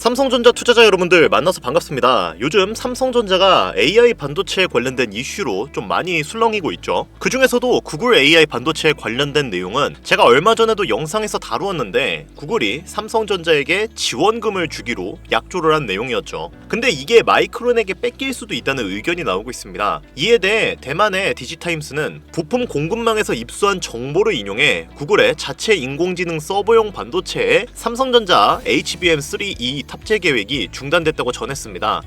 삼성전자 투자자 여러분들 만나서 반갑습니다. 요즘 삼성전자가 AI 반도체에 관련된 이슈로 좀 많이 술렁이고 있죠. 그 중에서도 구글 AI 반도체에 관련된 내용은 제가 얼마 전에도 영상에서 다루었는데 구글이 삼성전자에게 지원금을 주기로 약조를 한 내용이었죠. 근데 이게 마이크론에게 뺏길 수도 있다는 의견이 나오고 있습니다. 이에 대해 대만의 디지타임스는 부품 공급망에서 입수한 정보를 인용해 구글의 자체 인공지능 서버용 반도체에 삼성전자 HBM3E 탑재 계획이 중단됐다고 전했습니다.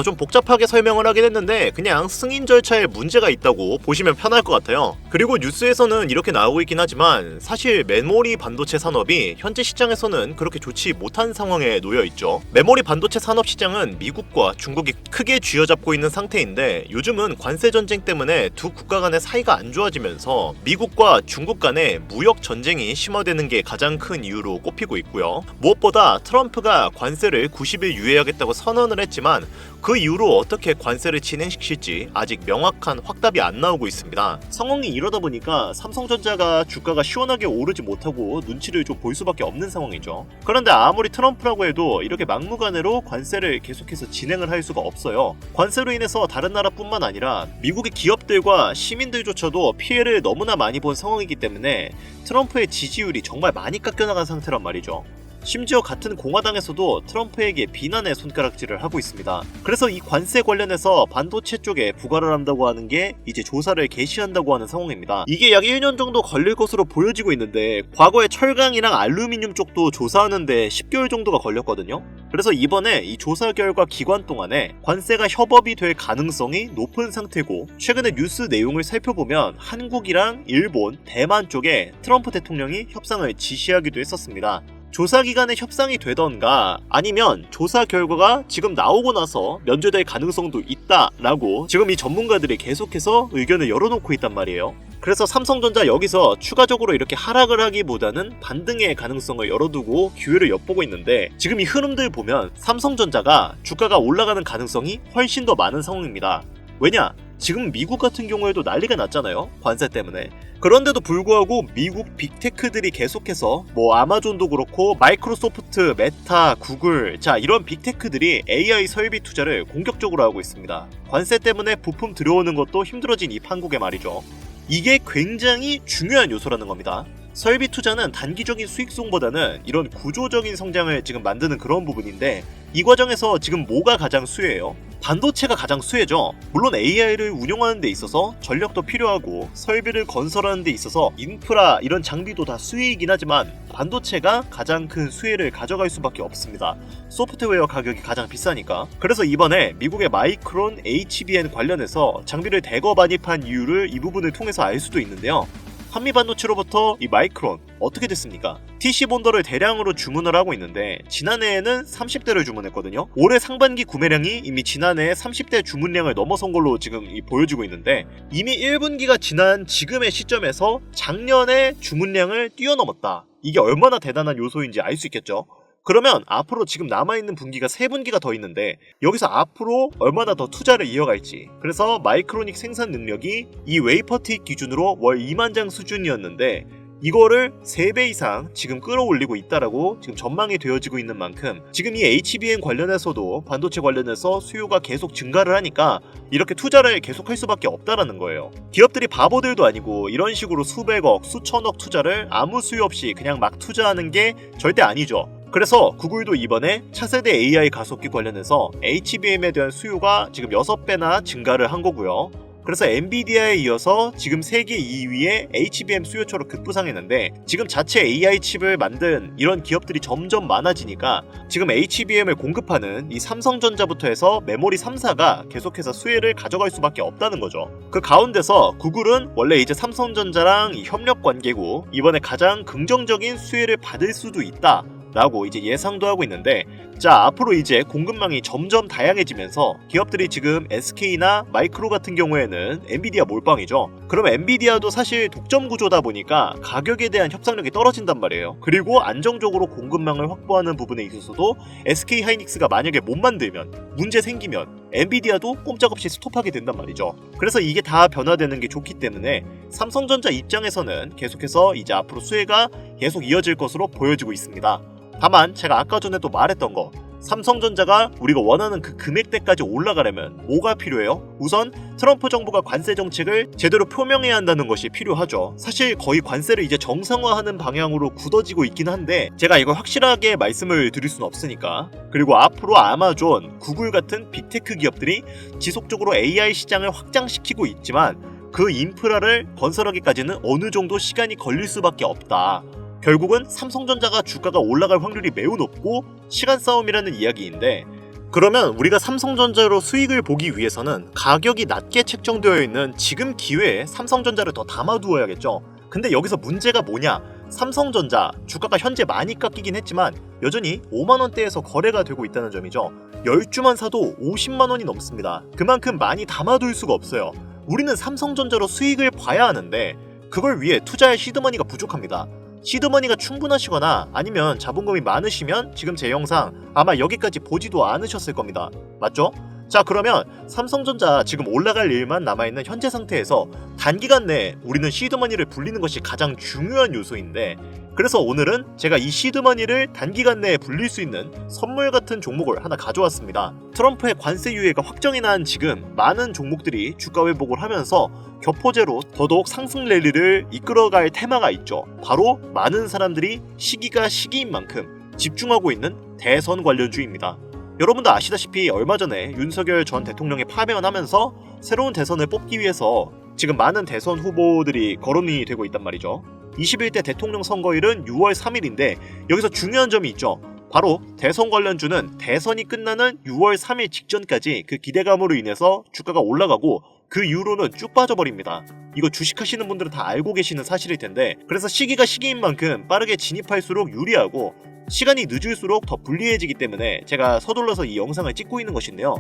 좀 복잡하게 설명을 하긴 했는데 그냥 승인 절차에 문제가 있다고 보시면 편할 것 같아요. 그리고 뉴스에서는 이렇게 나오고 있긴 하지만 사실 메모리 반도체 산업이 현재 시장에서는 그렇게 좋지 못한 상황에 놓여 있죠. 메모리 반도체 산업 시장은 미국과 중국이 크게 쥐어잡고 있는 상태인데 요즘은 관세 전쟁 때문에 두 국가 간의 사이가 안 좋아지면서 미국과 중국 간의 무역 전쟁이 심화되는 게 가장 큰 이유로 꼽히고 있고요. 무엇보다 트럼프가 관세를 90일 유예하겠다고 선언을 했지만 그 이후로 어떻게 관세를 진행시킬지 아직 명확한 확답이 안 나오고 있습니다. 상황이 이러다 보니까 삼성전자가 주가가 시원하게 오르지 못하고 눈치를 좀 볼 수밖에 없는 상황이죠. 그런데 아무리 트럼프라고 해도 이렇게 막무가내로 관세를 계속해서 진행을 할 수가 없어요. 관세로 인해서 다른 나라뿐만 아니라 미국의 기업들과 시민들조차도 피해를 너무나 많이 본 상황이기 때문에 트럼프의 지지율이 정말 많이 깎여나간 상태란 말이죠. 심지어 같은 공화당에서도 트럼프에게 비난의 손가락질을 하고 있습니다. 그래서 이 관세 관련해서 반도체 쪽에 부과를 한다고 하는 게 이제 조사를 개시한다고 하는 상황입니다. 이게 약 1년 정도 걸릴 것으로 보여지고 있는데 과거에 철강이랑 알루미늄 쪽도 조사하는데 10개월 정도가 걸렸거든요. 그래서 이번에 이 조사 결과 기간 동안에 관세가 협업이 될 가능성이 높은 상태고 최근에 뉴스 내용을 살펴보면 한국이랑 일본, 대만 쪽에 트럼프 대통령이 협상을 지시하기도 했었습니다. 조사 기간에 협상이 되던가 아니면 조사 결과가 지금 나오고 나서 면제될 가능성도 있다라고 지금 이 전문가들이 계속해서 의견을 열어놓고 있단 말이에요. 그래서 삼성전자 여기서 추가적으로 이렇게 하락을 하기보다는 반등의 가능성을 열어두고 기회를 엿보고 있는데 지금 이 흐름들 보면 삼성전자가 주가가 올라가는 가능성이 훨씬 더 많은 상황입니다. 왜냐? 지금 미국 같은 경우에도 난리가 났잖아요. 관세 때문에. 그런데도 불구하고 미국 빅테크들이 계속해서 아마존도 그렇고 마이크로소프트, 메타, 구글 이런 빅테크들이 AI 설비 투자를 공격적으로 하고 있습니다. 관세 때문에 부품 들여오는 것도 힘들어진 이 판국에 말이죠. 이게 굉장히 중요한 요소라는 겁니다. 설비 투자는 단기적인 수익성보다는 이런 구조적인 성장을 지금 만드는 그런 부분인데 이 과정에서 지금 뭐가 가장 수혜예요? 반도체가 가장 수혜죠. 물론 AI를 운용하는 데 있어서 전력도 필요하고 설비를 건설하는 데 있어서 인프라 이런 장비도 다 수혜이긴 하지만 반도체가 가장 큰 수혜를 가져갈 수밖에 없습니다. 소프트웨어 가격이 가장 비싸니까. 그래서 이번에 미국의 마이크론 HBM 관련해서 장비를 대거 반입한 이유를 이 부분을 통해서 알 수도 있는데요. 한미반도체로부터 이 마이크론 어떻게 됐습니까? TC 본더를 대량으로 주문을 하고 있는데 지난해에는 30대를 주문했거든요. 올해 상반기 구매량이 이미 지난해 30대 주문량을 넘어선 걸로 지금 보여지고 있는데 이미 1분기가 지난 지금의 시점에서 작년의 주문량을 뛰어넘었다. 이게 얼마나 대단한 요소인지 알 수 있겠죠? 그러면 앞으로 지금 남아있는 분기가 3분기가 더 있는데 여기서 앞으로 얼마나 더 투자를 이어갈지. 그래서 마이크로닉 생산 능력이 이 웨이퍼틱 기준으로 월 2만 장 수준이었는데 이거를 3배 이상 지금 끌어올리고 있다라고 지금 전망이 되어지고 있는 만큼 지금 이 HBM 관련해서도 반도체 관련해서 수요가 계속 증가를 하니까 이렇게 투자를 계속할 수밖에 없다라는 거예요. 기업들이 바보들도 아니고 이런 식으로 수백억, 수천억 투자를 아무 수요 없이 그냥 막 투자하는 게 절대 아니죠. 그래서 구글도 이번에 차세대 AI 가속기 관련해서 HBM에 대한 수요가 지금 6배나 증가를 한 거고요. 그래서 엔비디아에 이어서 지금 세계 2위의 HBM 수요처로 급부상했는데 지금 자체 AI 칩을 만든 이런 기업들이 점점 많아지니까 지금 HBM을 공급하는 이 삼성전자부터 해서 메모리 3사가 계속해서 수혜를 가져갈 수밖에 없다는 거죠. 그 가운데서 구글은 원래 이제 삼성전자랑 협력 관계고 이번에 가장 긍정적인 수혜를 받을 수도 있다 라고 이제 예상도 하고 있는데 앞으로 이제 공급망이 점점 다양해지면서 기업들이 지금 SK나 마이크로 같은 경우에는 엔비디아 몰빵이죠. 그럼 엔비디아도 사실 독점 구조다 보니까 가격에 대한 협상력이 떨어진단 말이에요. 그리고 안정적으로 공급망을 확보하는 부분에 있어서도 SK 하이닉스가 만약에 못 만들면 문제 생기면 엔비디아도 꼼짝없이 스톱하게 된단 말이죠. 그래서 이게 다 변화되는 게 좋기 때문에 삼성전자 입장에서는 계속해서 이제 앞으로 수혜가 계속 이어질 것으로 보여지고 있습니다. 다만 제가 아까 전에 또 말했던 거 삼성전자가 우리가 원하는 그 금액대까지 올라가려면 뭐가 필요해요? 우선 트럼프 정부가 관세 정책을 제대로 표명해야 한다는 것이 필요하죠. 사실 거의 관세를 이제 정상화하는 방향으로 굳어지고 있긴 한데 제가 이걸 확실하게 말씀을 드릴 수는 없으니까. 그리고 앞으로 아마존, 구글 같은 빅테크 기업들이 지속적으로 AI 시장을 확장시키고 있지만 그 인프라를 건설하기까지는 어느 정도 시간이 걸릴 수밖에 없다. 결국은 삼성전자가 주가가 올라갈 확률이 매우 높고 시간 싸움이라는 이야기인데, 그러면 우리가 삼성전자로 수익을 보기 위해서는 가격이 낮게 책정되어 있는 지금 기회에 삼성전자를 더 담아두어야겠죠. 근데 여기서 문제가 뭐냐? 삼성전자 주가가 현재 많이 깎이긴 했지만 여전히 5만원대에서 거래가 되고 있다는 점이죠. 10주만 사도 50만원이 넘습니다. 그만큼 많이 담아둘 수가 없어요. 우리는 삼성전자로 수익을 봐야 하는데 그걸 위해 투자할 시드머니가 부족합니다. 시드머니가 충분하시거나 아니면 자본금이 많으시면 지금 제 영상 아마 여기까지 보지도 않으셨을 겁니다. 맞죠? 자, 그러면 삼성전자 지금 올라갈 일만 남아있는 현재 상태에서 단기간 내에 우리는 시드머니를 불리는 것이 가장 중요한 요소인데, 그래서 오늘은 제가 이 시드머니를 단기간 내에 불릴 수 있는 선물 같은 종목을 하나 가져왔습니다. 트럼프의 관세 유예가 확정이 난 지금 많은 종목들이 주가 회복을 하면서 격포제로 더더욱 상승 랠리를 이끌어갈 테마가 있죠. 바로 많은 사람들이 시기가 시기인 만큼 집중하고 있는 대선 관련주입니다. 여러분도 아시다시피 얼마 전에 윤석열 전 대통령이 파면하면서 새로운 대선을 뽑기 위해서 지금 많은 대선 후보들이 거론이 되고 있단 말이죠. 21대 대통령 선거일은 6월 3일인데 여기서 중요한 점이 있죠. 바로 대선 관련주는 대선이 끝나는 6월 3일 직전까지 그 기대감으로 인해서 주가가 올라가고 그 이후로는 쭉 빠져버립니다. 이거 주식하시는 분들은 다 알고 계시는 사실일 텐데, 그래서 시기가 시기인 만큼 빠르게 진입할수록 유리하고 시간이 늦을수록 더 불리해지기 때문에 제가 서둘러서 이 영상을 찍고 있는 것인데요.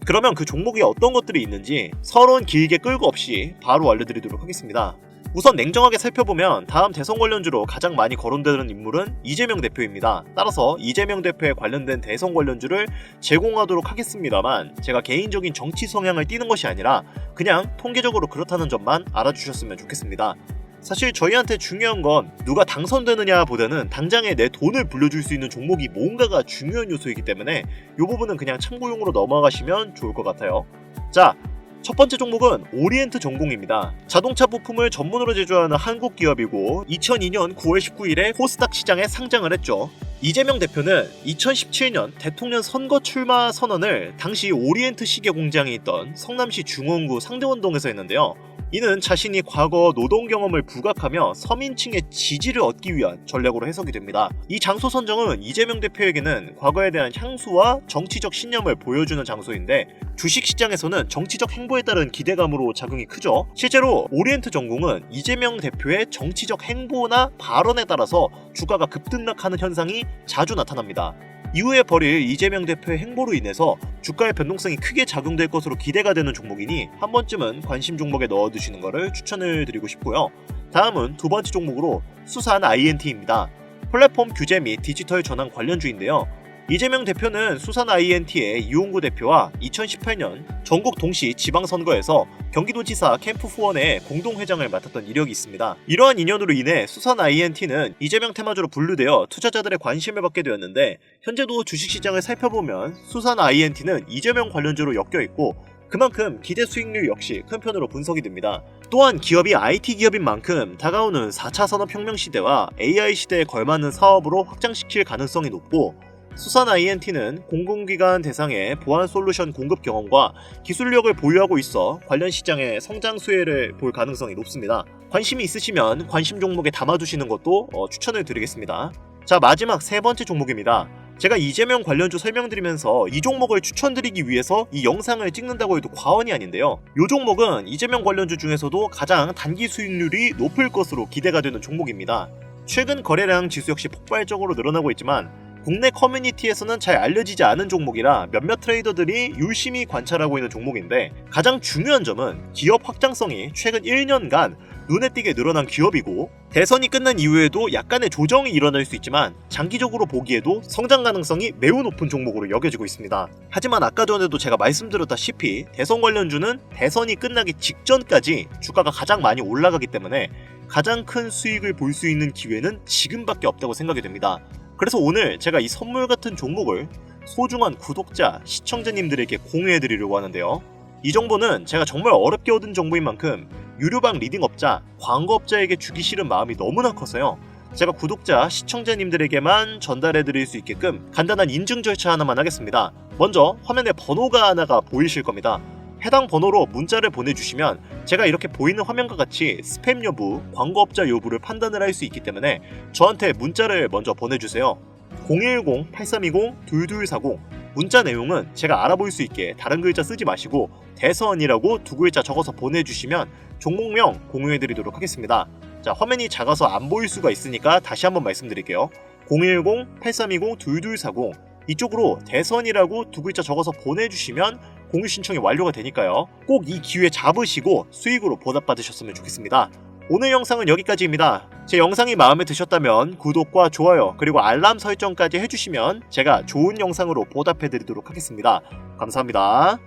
그러면 그 종목에 어떤 것들이 있는지 서론 길게 끌고 없이 바로 알려드리도록 하겠습니다. 우선 냉정하게 살펴보면 다음 대선 관련주로 가장 많이 거론되는 인물은 이재명 대표입니다. 따라서 이재명 대표에 관련된 대선 관련주를 제공하도록 하겠습니다만, 제가 개인적인 정치 성향을 띠는 것이 아니라 그냥 통계적으로 그렇다는 점만 알아주셨으면 좋겠습니다. 사실 저희한테 중요한 건 누가 당선되느냐 보다는 당장에 내 돈을 불려줄 수 있는 종목이 뭔가가 중요한 요소이기 때문에 이 부분은 그냥 참고용으로 넘어가시면 좋을 것 같아요. 자, 첫 번째 종목은 오리엔트 전공입니다. 자동차 부품을 전문으로 제조하는 한국 기업이고 2002년 9월 19일에 코스닥 시장에 상장을 했죠. 이재명 대표는 2017년 대통령 선거 출마 선언을 당시 오리엔트 시계 공장이 있던 성남시 중원구 상대원동에서 했는데요. 이는 자신이 과거 노동 경험을 부각하며 서민층의 지지를 얻기 위한 전략으로 해석이 됩니다. 이 장소 선정은 이재명 대표에게는 과거에 대한 향수와 정치적 신념을 보여주는 장소인데, 주식시장에서는 정치적 행보에 따른 기대감으로 작용이 크죠. 실제로 오리엔트 전공은 이재명 대표의 정치적 행보나 발언에 따라서 주가가 급등락하는 현상이 자주 나타납니다. 이후에 벌일 이재명 대표의 행보로 인해서 주가의 변동성이 크게 작용될 것으로 기대가 되는 종목이니 한 번쯤은 관심 종목에 넣어두시는 것을 추천을 드리고 싶고요. 다음은 두 번째 종목으로 수산 INT입니다. 플랫폼 규제 및 디지털 전환 관련주인데요. 이재명 대표는 수산 INT의 이용구 대표와 2018년 전국 동시 지방선거에서 경기도지사 캠프 후원의 공동회장을 맡았던 이력이 있습니다. 이러한 인연으로 인해 수산 INT는 이재명 테마주로 분류되어 투자자들의 관심을 받게 되었는데, 현재도 주식시장을 살펴보면 수산 INT는 이재명 관련주로 엮여있고 그만큼 기대 수익률 역시 큰 편으로 분석이 됩니다. 또한 기업이 IT 기업인 만큼 다가오는 4차 산업혁명 시대와 AI 시대에 걸맞는 사업으로 확장시킬 가능성이 높고, 수산 INT는 공공기관 대상의 보안 솔루션 공급 경험과 기술력을 보유하고 있어 관련 시장의 성장 수혜를 볼 가능성이 높습니다. 관심이 있으시면 관심 종목에 담아두시는 것도 추천을 드리겠습니다. 자, 마지막 세 번째 종목입니다. 제가 이재명 관련주 설명드리면서 이 종목을 추천드리기 위해서 이 영상을 찍는다고 해도 과언이 아닌데요. 이 종목은 이재명 관련주 중에서도 가장 단기 수익률이 높을 것으로 기대가 되는 종목입니다. 최근 거래량 지수 역시 폭발적으로 늘어나고 있지만 국내 커뮤니티에서는 잘 알려지지 않은 종목이라 몇몇 트레이더들이 유심히 관찰하고 있는 종목인데, 가장 중요한 점은 기업 확장성이 최근 1년간 눈에 띄게 늘어난 기업이고, 대선이 끝난 이후에도 약간의 조정이 일어날 수 있지만 장기적으로 보기에도 성장 가능성이 매우 높은 종목으로 여겨지고 있습니다. 하지만 아까 전에도 제가 말씀드렸다시피 대선 관련주는 대선이 끝나기 직전까지 주가가 가장 많이 올라가기 때문에 가장 큰 수익을 볼 수 있는 기회는 지금밖에 없다고 생각이 됩니다. 그래서 오늘 제가 이 선물 같은 종목을 소중한 구독자, 시청자님들에게 공유해드리려고 하는데요. 이 정보는 제가 정말 어렵게 얻은 정보인 만큼 유료방 리딩업자, 광고업자에게 주기 싫은 마음이 너무나 커서요. 제가 구독자, 시청자님들에게만 전달해드릴 수 있게끔 간단한 인증 절차 하나만 하겠습니다. 먼저 화면에 번호가 하나가 보이실 겁니다. 해당 번호로 문자를 보내주시면 제가 이렇게 보이는 화면과 같이 스팸 여부, 광고업자 여부를 판단을 할 수 있기 때문에 저한테 문자를 먼저 보내주세요. 010-8320-2240 문자 내용은 제가 알아볼 수 있게 다른 글자 쓰지 마시고 대선이라고 두 글자 적어서 보내주시면 종목명 공유해드리도록 하겠습니다. 자, 화면이 작아서 안 보일 수가 있으니까 다시 한번 말씀드릴게요. 010-8320-2240 이쪽으로 대선이라고 두 글자 적어서 보내주시면 공유 신청이 완료가 되니까요. 꼭 이 기회 잡으시고 수익으로 보답받으셨으면 좋겠습니다. 오늘 영상은 여기까지입니다. 제 영상이 마음에 드셨다면 구독과 좋아요 그리고 알람 설정까지 해주시면 제가 좋은 영상으로 보답해드리도록 하겠습니다. 감사합니다.